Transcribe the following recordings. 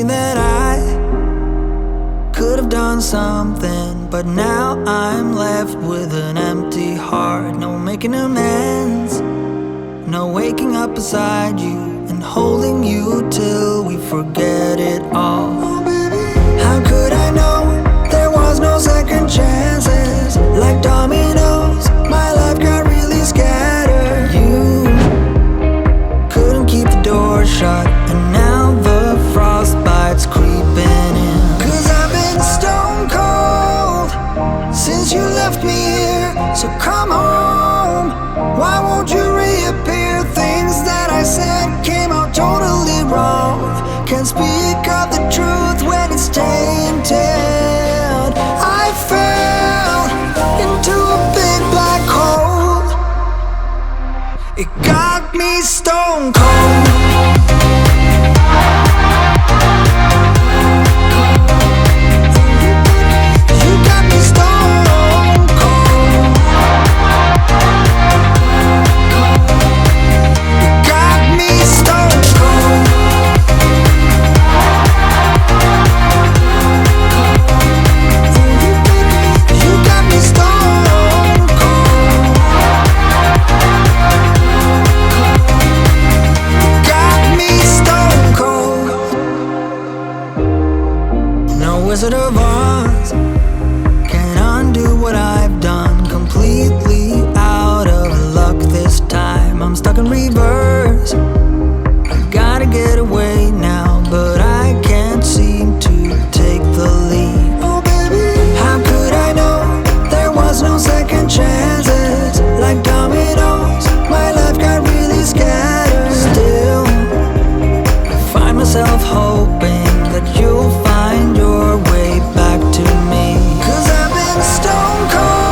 thinking that I could have done something, but now I'm left with an empty heart. No making amends, no waking up beside you and holding you till we forget it all. How could I know there was no second chances? Like dominoes, my life got really scattered. You couldn't keep the door shut, and now the frostbite's creeping in. 'Cause I've been stone cold since you left me here. So come home, why won't you reappear? Things that I said came out totally wrong. Can't speak of the truth when it's tainted. I fell into a big black hole. It got me stone cold. You got me stone cold. You got me stone cold. You got me stone cold. Got me stone cold. No Wizard of Oz can undo what I've done. Completely out of luck this time. I'm stuck in reverse. I gotta get away now, but I can't seem to take the lead. Oh baby, how could I know there was no second chances? Like dominoes, my life got really scattered. Still, I find myself hoping that you'll find your way back to me. 'Cause I've been stone cold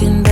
looking back.